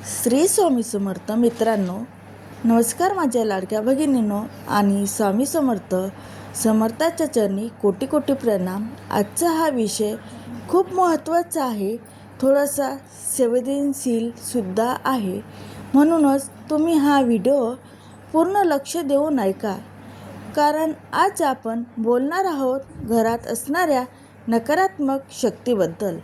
श्री स्वामी समर्थ मित्रांनो, नमस्कार माझ्या लाडक्या भगिनींनो आणि स्वामी समर्थाच्या चरणी कोटी कोटी प्रणाम। आजचा हा विषय खूप महत्त्वाचा आहे, थोडासा संवेदनशील सुद्धा आहे, म्हणूनच तुम्ही हा व्हिडिओ पूर्ण लक्ष देऊन ऐका। कारण आज आपण बोलणार आहोत घरात असणाऱ्या नकारात्मक शक्तीबद्दल,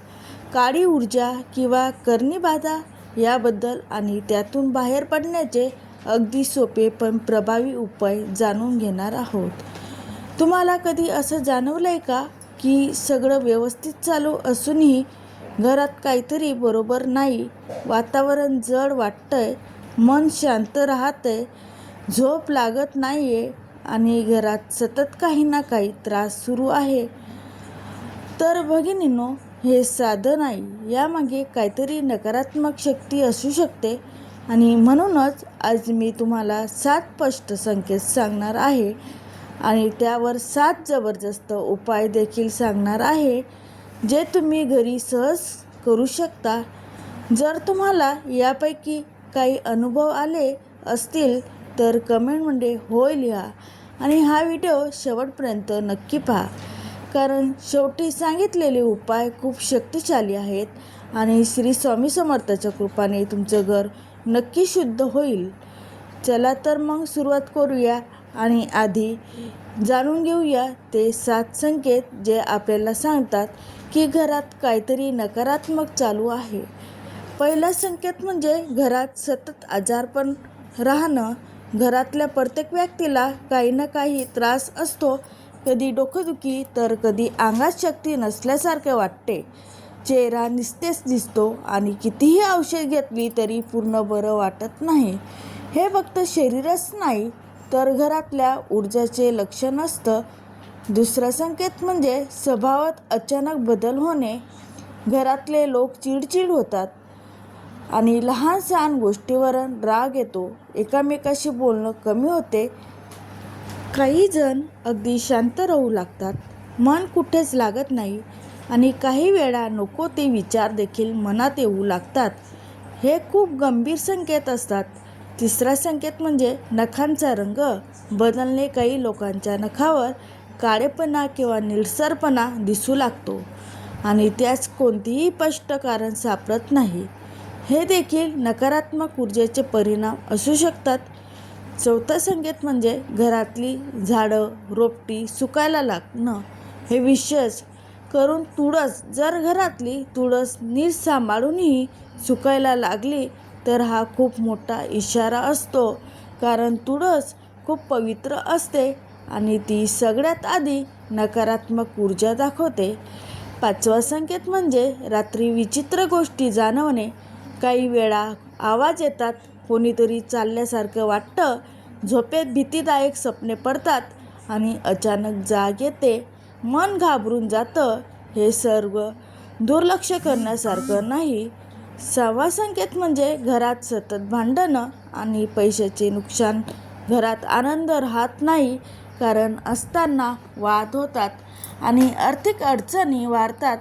काळी ऊर्जा किंवा करणी बाधा याबद्दल आणि त्यातून बाहेर पडण्याचे अगदी सोपे पण प्रभावी उपाय जाणून घेणार आहोत। तुम्हाला कधी असं जाणवलंय का की सगळं व्यवस्थित चालू असूनही घरात काहीतरी बरोबर नाही, वातावरण जड वाटतंय, मन शांत राहतंय, झोप लागत नाहीये आणि घरात सतत काही ना काही त्रास सुरू आहे? तर भगिनींनो, हे साधं नाही, यामागे काहीतरी नकारात्मक शक्ती असू शकते। आणि म्हणूनच आज मी तुम्हाला 7 स्पष्ट संकेत सांगणार आहे आणि त्यावर 7 जबरदस्त उपाय देखील सांगणार आहे, जे तुम्ही घरी सहज करू शकता। जर तुम्हाला यापैकी काही अनुभव आले असतील तर कमेंटमध्ये होय लिहा आणि हा व्हिडिओ शेवटपर्यंत नक्की पहा, कारण शेवटी सांगितलेले उपाय खूप शक्तिशाली आहेत आणि श्री स्वामी समर्थाच्या कृपाने तुमचं घर नक्की शुद्ध होईल। चला तर मग सुरुवात करूया आणि आधी जाणून घेऊया ते 7 संकेत जे आपल्याला सांगतात की घरात काहीतरी नकारात्मक चालू आहे। पहिला संकेत म्हणजे घरात सतत आजारपण राहणं। घरातल्या प्रत्येक व्यक्तीला काही ना काही त्रास असतो, कधी डोकेदुखी तर कधी अंगात शक्ती नसल्यासारखे वाटते, चेहरा निस्तेज दिसतो आणि कितीही औषध घेतली तरी पूर्ण बरं वाटत नाही। हे फक्त शरीरच नाही तर घरातल्या ऊर्जाचे लक्षण असतं। दुसरा संकेत म्हणजे स्वभावात अचानक बदल होणे। घरातले लोक चिडचिड होतात आणि लहान सहान गोष्टीवरून राग येतो, एकामेकाशी बोलणं कमी होते, काही जण अगदी शांत राहू लागतात, मन कुठेच लागत नाही आणि काही वेळा नको ते विचार देखील मनात येऊ लागतात। हे खूप गंभीर संकेत असतात। तिसरा संकेत म्हणजे नखांचा रंग बदलणे। काही लोकांच्या नखावर काळेपणा किंवा निळसरपणा दिसू लागतो आणि त्यास कोणतेही स्पष्ट कारण सापडत नाही, हे देखील नकारात्मक ऊर्जेचे परिणाम असू शकतात। चौथा संकेत म्हणजे घरातली झाडं रोपटी सुकायला लागणं। हे विशेष करून तुळस, जर घरातली तुळस नीट सांभाळूनही सुकायला लागली तर हा खूप मोठा इशारा असतो, कारण तुळस खूप पवित्र असते आणि ती सगळ्यात आधी नकारात्मक ऊर्जा दाखवते। पाचवा संकेत म्हणजे रात्री विचित्र गोष्टी जाणवणे। काही वेळा आवाज येतात, कोणीतरी चालल्यासारखं वाटतं, झोपेत भीतीदायक स्वप्ने पडतात आणि अचानक जाग येते, मन घाबरून जातं। हे सर्व दुर्लक्ष करण्यासारखं नाही। सहावा संकेत म्हणजे घरात सतत भांडणं आणि पैशाचे नुकसान। घरात आनंद राहत नाही, कारण असताना वाद होतात आणि आर्थिक अडचणी वाढतात,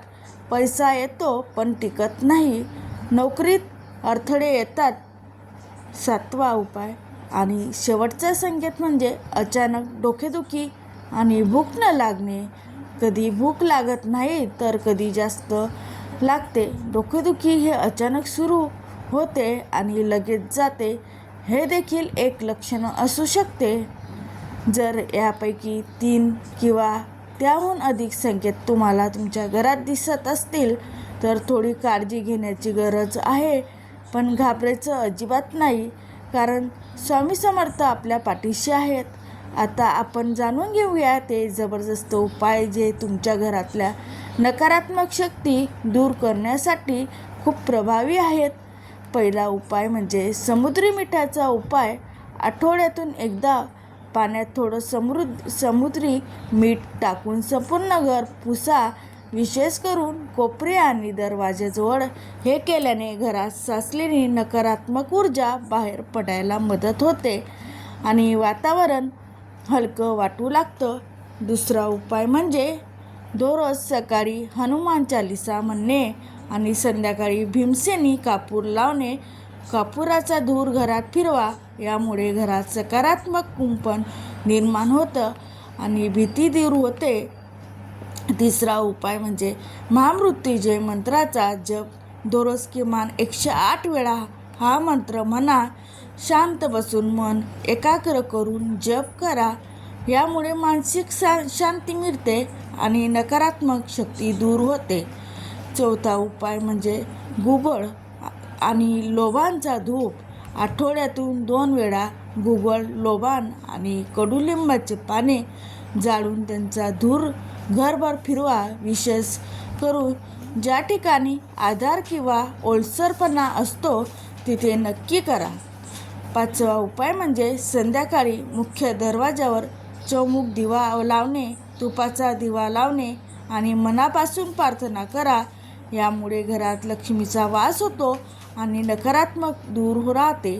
पैसा येतो पण टिकत नाही, नोकरीत अडथळे येतात। 7वा उपाय आणि शेवटचा संकेत म्हणजे अचानक डोकेदुखी आणि भूक न लागणे। कधी भूक लागत नाही तर कधी जास्त लागते। डोकेदुखी हे अचानक सुरू होते आणि लगेच जाते, हे देखील एक लक्षण असू शकते। जर यापैकी 3 किंवा त्याहून अधिक संकेत तुम्हाला तुमच्या घरात दिसत असतील तर थोडी काळजी घेण्याची गरज आहे, पण घाबरायचं अजिबात नाही, कारण स्वामी समर्थ आपल्या पाठीशी आहेत। आता आपण जाणून घेऊया ते जबरदस्त उपाय जे तुमच्या घरातल्या नकारात्मक शक्ती दूर करण्यासाठी खूप प्रभावी आहेत। पहिला उपाय म्हणजे समुद्री मिठाचा उपाय। आठवड्यातून एकदा पाण्यात थोडं समुद्री मीठ टाकून संपूर्ण घर पुसा, विशेष करून कोपरे आणि दरवाजाजवळ। हे केल्याने घरात साचलेली नकारात्मक ऊर्जा बाहेर पडायला मदत होते आणि वातावरण हलकं वाटू लागतं। दुसरा उपाय म्हणजे दररोज सकाळी हनुमान चालीसा म्हणणे आणि संध्याकाळी भीमसेनी कापूर लावणे। कापुराचा धूर घरात फिरवा. यामुळे घरात सकारात्मक कुंपण निर्माण होतं आणि भीती दूर होते. तिसरा उपाय म्हणजे महामृत्युंजय मंत्राचा जप. दररोज किमान 108 वेळा हा मंत्र म्हणा. शांत बसून मन एकाग्र करून जप करा. यामुळे मानसिक शांती मिळते आणि नकारात्मक शक्ती दूर होते. चौथा उपाय म्हणजे गुगळ आणि लोबांचा धूप. आठवड्यातून 2 वेळा गुगळ, लोबान आणि कडुलिंबाचे पाने जाळून त्यांचा धूर घरभर फिरवा. विशेष करून ज्या ठिकाणी आजार किंवा ओलसरपणा असतो तिथे नक्की करा. पाचवा उपाय म्हणजे संध्याकाळी मुख्य दरवाजावर चौमुख दिवा लावणे, तुपाचा दिवा लावणे आणि मनापासून प्रार्थना करा. यामुळे घरात लक्ष्मीचा वास होतो आणि नकारात्मक दूर राहते.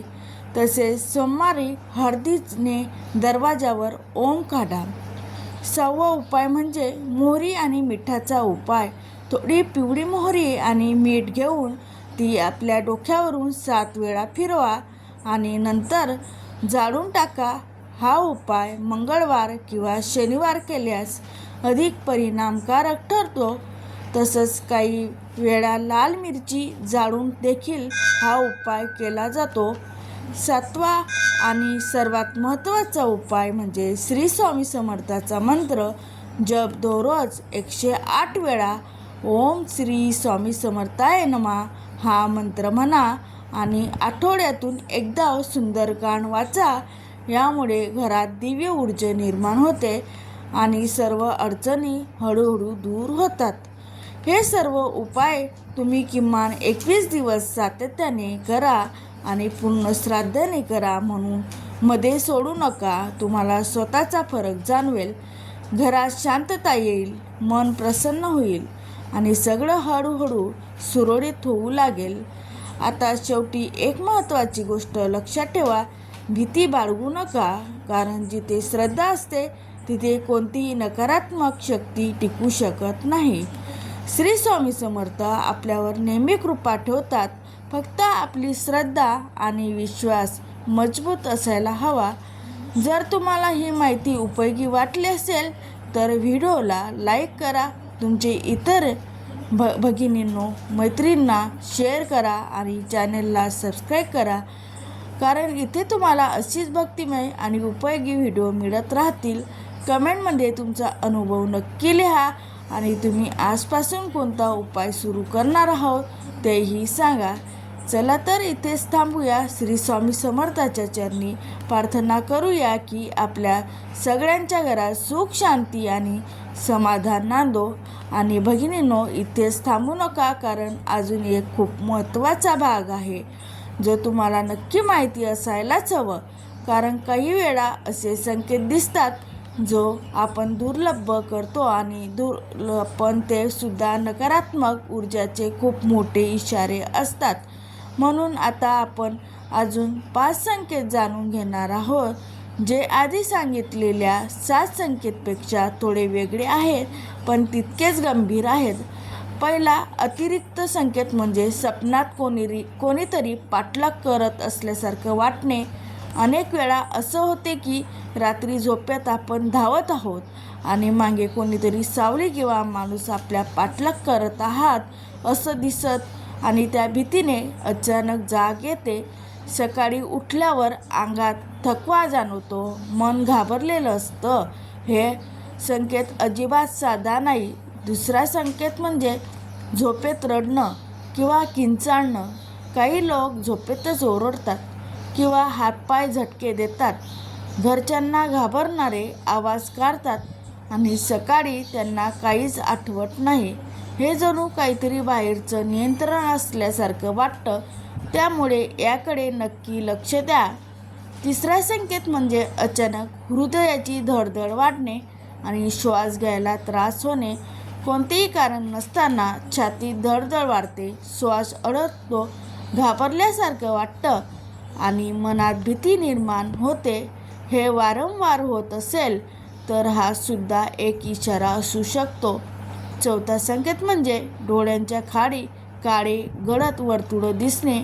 तसेच सोमवारी हळदीने दरवाजावर ओम काढा. 6वा उपाय म्हणजे मोहरी आणि मिठाचा उपाय. थोडी पिवळी मोहरी आणि मीठ घेऊन ती आपल्या डोक्यावरून 7 वेळा फिरवा आणि नंतर जाळून टाका. हा उपाय मंगळवार किंवा शनिवार केल्यास अधिक परिणामकारक ठरतो. तसंच काही वेळा लाल मिरची जाळून देखील हा उपाय केला जातो. 7वा आणि सर्वात महत्त्वाचा उपाय म्हणजे श्री स्वामी समर्थाचा मंत्र जप. दररोज 108 वेळा ओम श्री स्वामी समर्थाय नमः हा मंत्र म्हणा आणि आठवड्यातून एकदा सुंदरकांड वाचा. यामुळे घरात दिव्य ऊर्जा निर्माण होते आणि सर्व अडचणी हळूहळू दूर होतात. हे सर्व उपाय तुम्ही किमान 21 दिवस सातत्याने करा आणि पूर्ण श्राद्धेने करा. म्हणून मध्ये सोडू नका. तुम्हाला स्वतःचा फरक जाणवेल. घरात शांतता येईल, मन प्रसन्न होईल आणि सगळं हळूहळू सुरळीत होऊ लागेल. आता शेवटी एक महत्त्वाची गोष्ट लक्षात ठेवा. भीती बाळगू नका, कारण जिथे श्रद्धा असते तिथे कोणतीही नकारात्मक शक्ती टिकू शकत नाही. श्री स्वामी समर्थ आपल्यावर नेहमी कृपा ठेवतात. फक्त आपली श्रद्धा आणि विश्वास मजबूत असायला हवा. जर तुम्हाला ही माहिती उपयोगी वाटली असेल तर व्हिडिओला लाईक करा. तुमचे इतर भगिनींनो, मैत्रिणींना शेअर करा आणि चॅनेलला सबस्क्राईब करा, कारण इथे तुम्हाला अशीच भक्तिमय आणि उपयोगी व्हिडिओ मिळत राहतील. कमेंटमध्ये तुमचा अनुभव नक्की लिहा आणि तुम्ही आजपासून कोणता उपाय सुरू करणार आहोत तेही सांगा. चला तर इथेच थांबूया. श्री स्वामी समर्थाच्या चरणी प्रार्थना करूया की आपल्या सगळ्यांच्या घरात सुख, शांती आणि समाधान नांदो. आणि भगिनींनो, इथेच थांबू नका, कारण अजून एक खूप महत्त्वाचा भाग आहे जो तुम्हाला नक्की माहिती असायलाच हवं. कारण काही वेळा असे संकेत दिसतात जो आपण दुर्लभ करतो आणि पण ते सुद्धा नकारात्मक ऊर्जाचे खूप मोठे इशारे असतात. म्हणून आता आपण अजून 5 संकेत जाणून घेणार आहोत, जे आधी सांगितलेल्या 7 संकेतपेक्षा थोडे वेगळे आहेत पण तितकेच गंभीर आहेत. पहिला अतिरिक्त संकेत म्हणजे स्वप्नात कोणीतरी पाठलाग करत असल्यासारखं वाटणे. अनेक वेळा असं होते की रात्री झोपेत आपण धावत आहोत आणि मागे कोणीतरी सावली किंवा माणूस आपल्या पाठलाग करत आहात असं दिसत आणि त्या भीतीने अचानक जाग येते. सकाळी उठल्यावर अंगात थकवा जाणवतो, मन घाबरलेलं असतं. हे संकेत अजिबात साधा नाही. दुसरा संकेत म्हणजे झोपेत रडणं किंवा किंचाळणं. काही लोक झोपेतच ओरडतात किंवा हातपाय झटके देतात, घरच्यांना घाबरणारे आवाज काढतात आणि सकाळी त्यांना काहीच आठवत नाही. हे जणू काहीतरी बाहेरचं नियंत्रण असल्यासारखं वाटतं. त्यामुळे याकडे नक्की लक्ष द्या. तिसरा संकेत म्हणजे अचानक हृदयाची धडधड वाढणे आणि श्वास घ्यायला त्रास होणे. कोणतेही कारण नसताना छातीत धडधड वाढते, श्वास अडकतो, घाबरल्यासारखं वाटतं आणि मनात भीती निर्माण होते. हे वारंवार होत असेल तर हा सुद्धा एक इशारा असू शकतो. चौथा संकेत म्हणजे डोळ्यांच्या खाली काळे गडद वर्तुळ दिसणे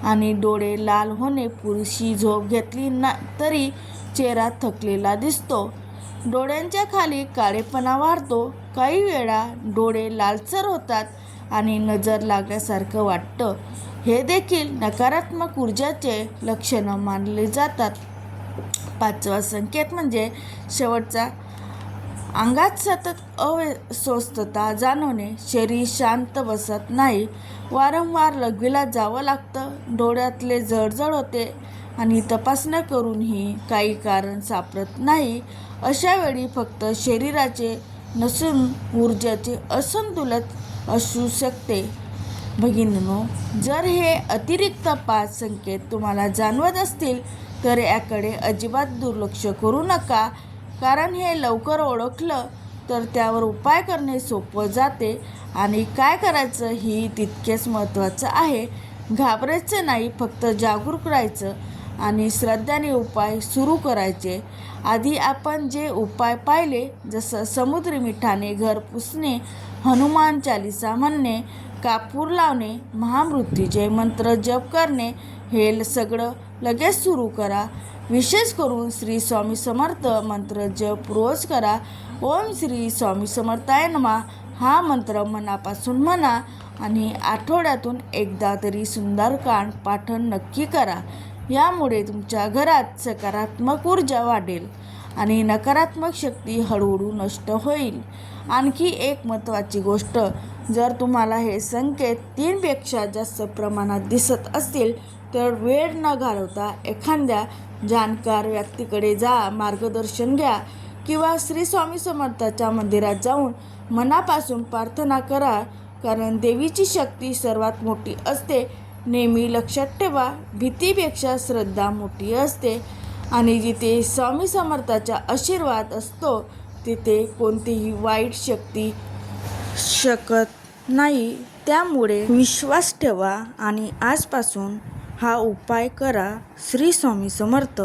आणि डोळे लाल होणे. पुरेशी झोप घेतली ना तरी चेहरा थकलेला दिसतो. डोळ्यांच्या खाली काळेपणा वाढतो. काही वेळा डोळे लालसर होतात आणि नजर लागल्यासारखं वाटतं. हे देखील नकारात्मक ऊर्जाचे लक्षणं मानले जातात. 5वा संकेत म्हणजे शेवटचा, अंगात सतत अस्वस्थता जाणवणे. शरीर शांत बसत नाही. वारंवार लघवीला जावं लागतं. डोळ्यातले जळजळ होते आणि तपासण्या करूनही काही कारण सापडत नाही. अशा वेळी फक्त शरीराचे नसून ऊर्जेचे असंतुलन असू शकते. भगिनींनो, जर हे अतिरिक्त 5 संकेत तुम्हाला जाणवत असतील तर याकडे अजिबात दुर्लक्ष करू नका, कारण हे लवकर ओळखलं तर त्यावर उपाय करणे सोपं जाते आणि काय करायचं ही तितकेच महत्त्वाचं आहे. घाबरायचं नाही, फक्त जागरूक राहायचं आणि श्रद्धेने उपाय सुरू करायचे. आधी आपण जे उपाय पाहिले, जसं समुद्री मिठाने घर पुसणे, हनुमान चालीसा म्हणणे, कापूर लावणे, महामृत्यूंजय मंत्र जप करणे, हे सगळं लगेच सुरू करा. विशेष करून श्री स्वामी समर्थ मंत्र जप रोज करा. ओम श्री स्वामी समर्थाय नमः हा मंत्र मनापासून म्हणा आणि आठवड्यातून एकदा तरी सुंदरकांड पाठन नक्की करा. यामुळे तुमच्या घरात सकारात्मक ऊर्जा वाढेल आणि नकारात्मक शक्ती हळूहळू नष्ट होईल. आणखी एक महत्त्वाची गोष्ट, जर तुम्हाला हे संकेत 3 पेक्षा जास्त प्रमाणात दिसत असतील तर वेळ न घालवता एखाद्या जाणकार व्यक्तीकडे जा, मार्गदर्शन घ्या किंवा श्री स्वामी समर्थाच्या मंदिरात जाऊन मनापासून प्रार्थना करा, कारण देवीची शक्ती सर्वात मोठी असते. नेहमी लक्षात ठेवा, भीतीपेक्षा श्रद्धा मोठी असते आणि जिथे स्वामी समर्थाचा आशीर्वाद असतो तिथे कोणतीही वाईट शक्ती शकत नाही. त्यामुळे विश्वास ठेवा आणि आजपासून हा उपाय करा. श्री स्वामी समर्थ.